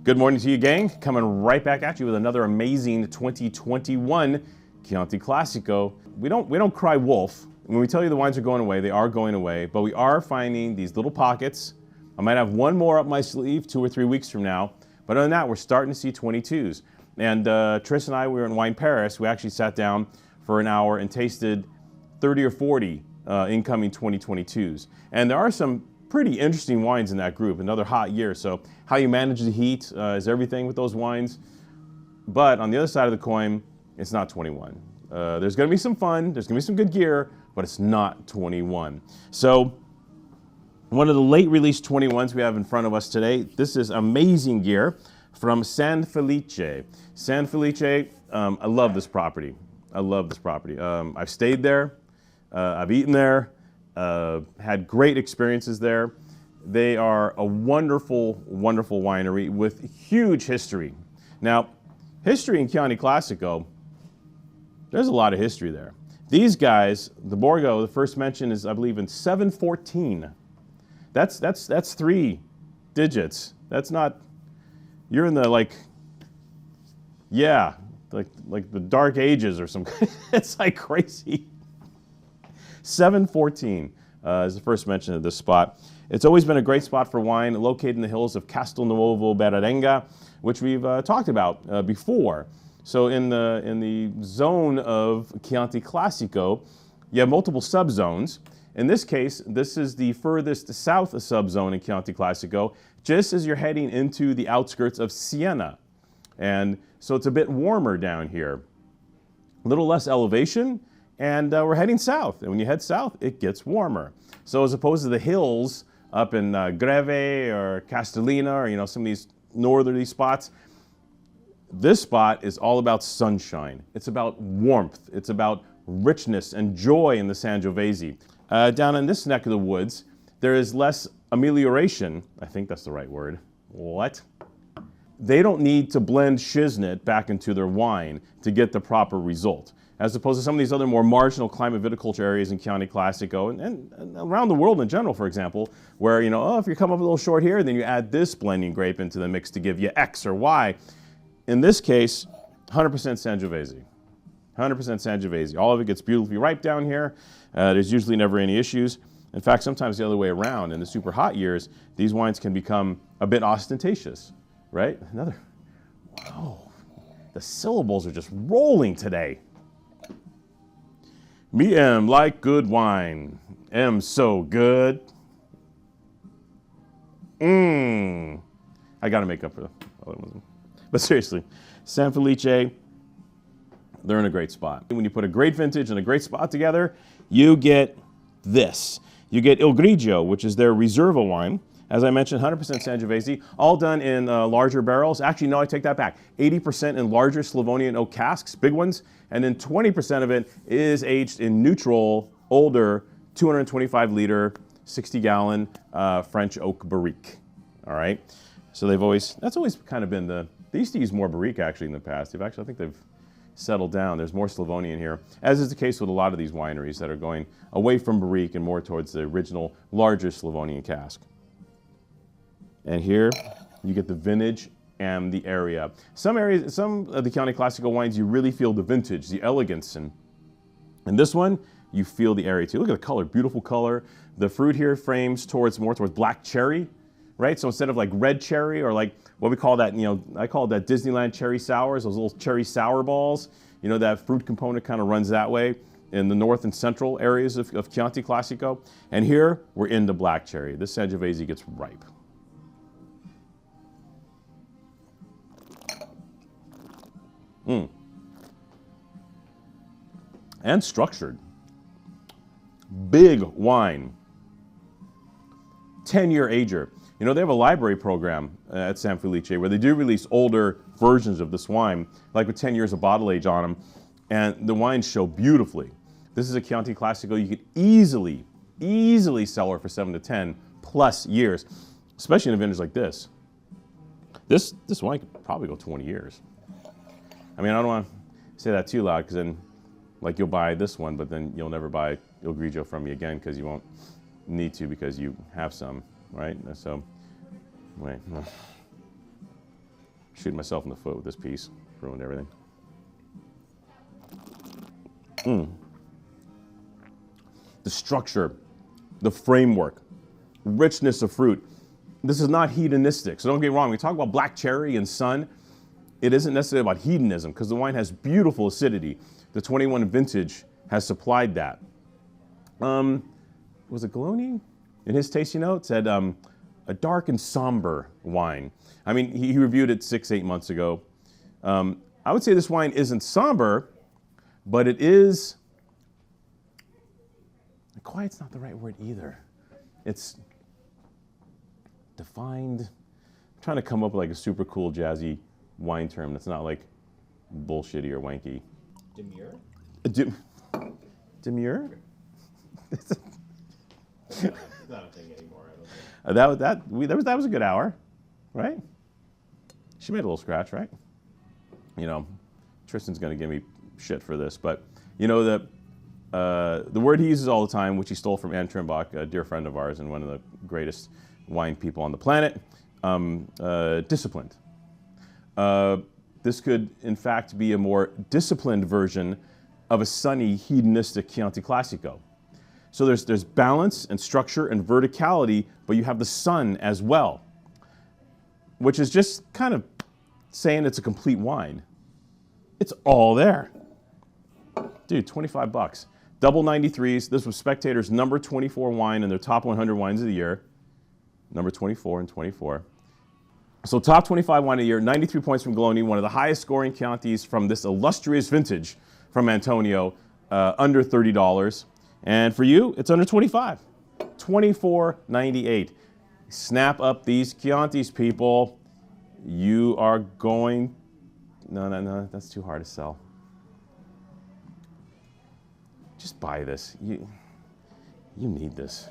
Good morning to you, gang. Coming right back at you with another amazing 2021 Chianti Classico. We don't cry wolf. When we tell you the wines are going away, they are going away, but we are finding these little pockets. I might have one more up my sleeve 2 or 3 weeks from now, but other than that, we're starting to see 22s. And Tris and I, we were in Wine Paris. We actually sat down for an hour and tasted 30 or 40 incoming 2022s. And there are some pretty interesting wines in that group, another hot year. So how you manage the heat is everything with those wines. But on the other side of the coin, it's not 21. There's gonna be some fun, there's gonna be some good gear, but it's not 21. So one of the late release 21s we have in front of us today, this is amazing gear from San Felice. San Felice, I love this property. I love this property. I've stayed there, I've eaten there, had great experiences there. They are a wonderful, wonderful winery with huge history. Now, history in Chianti Classico, there's a lot of history there. These guys, the Borgo, the first mention is, I believe, in 714. That's 3 digits. That's not, you're in the like the Dark Ages or something. It's like crazy. 714 is the first mention of this spot. It's always been a great spot for wine, located in the hills of Castelnuovo Berenga, which we've talked about before. So in the zone of Chianti Classico, you have multiple subzones. In this case, this is the furthest south subzone in Chianti Classico, just as you're heading into the outskirts of Siena. And so it's a bit warmer down here. A little less elevation, and we're heading south. And when you head south, it gets warmer. So as opposed to the hills up in Greve or Castellina or some of these northerly spots, this spot is all about sunshine. It's about warmth. It's about richness and joy in the Sangiovese. Down in this neck of the woods, there is less amelioration. I think that's the right word. What? They don't need to blend shiznit back into their wine to get the proper result, as opposed to some of these other more marginal climate viticulture areas in Chianti Classico and around the world in general, for example, where, if you come up a little short here, then you add this blending grape into the mix to give you X or Y. In this case, 100% Sangiovese. 100% Sangiovese. All of it gets beautifully ripe down here. There's usually never any issues. In fact, sometimes the other way around. In the super hot years, these wines can become a bit ostentatious, right? Wow, the syllables are just rolling today. Me am like good wine, am so good. I gotta make up for the other ones. But seriously, San Felice, they're in a great spot. When you put a great vintage and a great spot together, you get this. You get Il Grigio, which is their Riserva wine. As I mentioned, 100% Sangiovese, all done in larger barrels. Actually, no, I take that back. 80% in larger Slavonian oak casks, big ones, and then 20% of it is aged in neutral, older, 225-liter, 60-gallon French oak barrique. All right, so that's always kind of been they used to use more barrique actually in the past. I think they've settled down. There's more Slavonian here, as is the case with a lot of these wineries that are going away from barrique and more towards the original, larger Slavonian cask. And here you get the vintage and the area. Some of the Chianti Classico wines, you really feel the vintage, the elegance, and this one, you feel the area too. Look at the color, beautiful color. The fruit here frames more towards black cherry, right? So instead of like red cherry or like what we call that, I call it that Disneyland cherry sours, those little cherry sour balls. That fruit component kind of runs that way in the north and central areas of Chianti Classico. And here, we're into black cherry. This Sangiovese gets ripe. And structured. Big wine. 10-year ager. They have a library program at San Felice where they do release older versions of this wine, like with 10 years of bottle age on them, and the wines show beautifully. This is a Chianti Classico you could easily sell her for 7 to 10 plus years, especially in a vintage like this. This wine could probably go 20 years. I mean, I don't want to say that too loud because then, like, you'll buy this one, but then you'll never buy Il Grigio from me again because you won't need to because you have some, right? So, wait. shooting myself in the foot with this piece. Ruined everything. The structure, the framework, richness of fruit. This is not hedonistic, so don't get me wrong. When we talk about black cherry and sun, it isn't necessarily about hedonism because the wine has beautiful acidity. The 21 vintage has supplied that. Was it Galoni? In his tasting note, said a dark and somber wine. I mean, he reviewed it 6-8 months ago. I would say this wine isn't somber, but it is, quiet's not the right word either. It's defined. I'm trying to come up with like a super cool jazzy wine term that's not like bullshitty or wanky. Demure? Demure? It's not a thing anymore, I don't think. That was a good hour, right? She made a little scratch, right? You know, Tristan's going to give me shit for this, but you know the word he uses all the time, which he stole from Anne Trimbach, a dear friend of ours and one of the greatest wine people on the planet, disciplined. This could, in fact, be a more disciplined version of a sunny, hedonistic Chianti Classico. So there's balance and structure and verticality, but you have the sun as well, which is just kind of saying it's a complete wine. It's all there. Dude, 25 bucks. Double 93s. This was Spectator's number 24 wine in their top 100 wines of the year. Number 24 and 24. So top 25 wine of the year, 93 points from Galoni, one of the highest scoring Chiantis from this illustrious vintage from Antonio, under $30. And for you, it's under 25. $24.98. Snap up these Chiantis, people. You are going, no, that's too hard to sell. Just buy this. You need this.